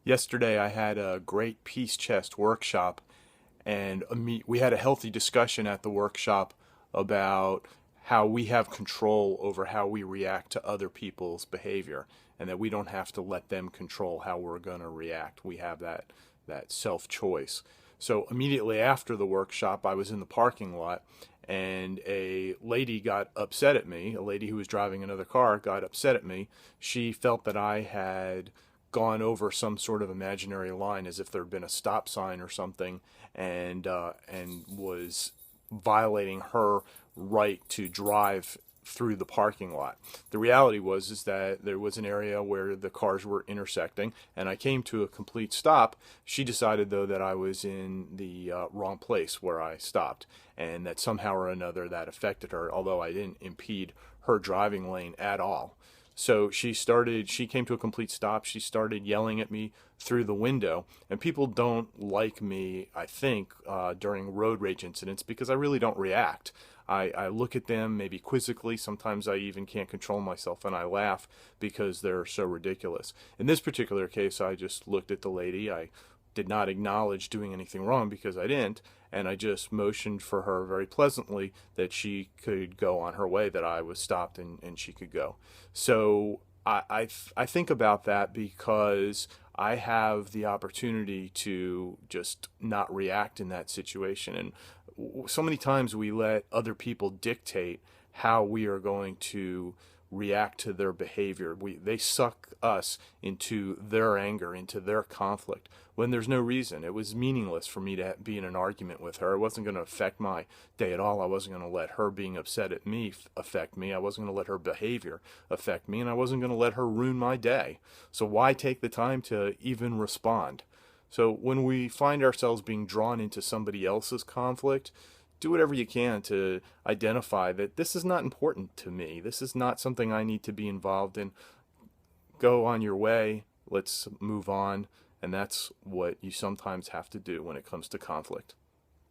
Yesterday, I had a great Peace Chest workshop, and we had a healthy discussion at the workshop about how we have control over how we react to other people's behavior, and that we don't have to let them control how we're going to react. We have that self choice. So immediately after the workshop, I was in the parking lot, and a lady got upset at me. A lady who was driving another car got upset at me. She felt that I had gone over some sort of imaginary line, as if there had been a stop sign or something, and was violating her right to drive through the parking lot. The reality was is that there was an area where the cars were intersecting, and I came to a complete stop. She decided, though, that I was in the wrong place where I stopped, and that somehow or another that affected her, although I didn't impede her driving lane at all. So she came to a complete stop. She started yelling at me through the window. And people don't like me, I think, during road rage incidents because I really don't react. I look at them maybe quizzically. Sometimes I even can't control myself and I laugh because they're so ridiculous. In this particular case, I just looked at the lady. I did not acknowledge doing anything wrong because I didn't, and I just motioned for her very pleasantly that she could go on her way, that I was stopped and she could go. So I think about that because I have the opportunity to just not react in that situation. And so many times we let other people dictate how we are going to react to their behavior. They suck us into their anger, into their conflict, when there's no reason. It was meaningless for me to be in an argument with her. It wasn't going to affect my day at all. I wasn't going to let her being upset at me affect me. I wasn't going to let her behavior affect me, and I wasn't going to let her ruin my day. So why take the time to even respond? So when we find ourselves being drawn into somebody else's conflict, do whatever you can to identify that this is not important to me. This is not something I need to be involved in. Go on your way. Let's move on. And that's what you sometimes have to do when it comes to conflict.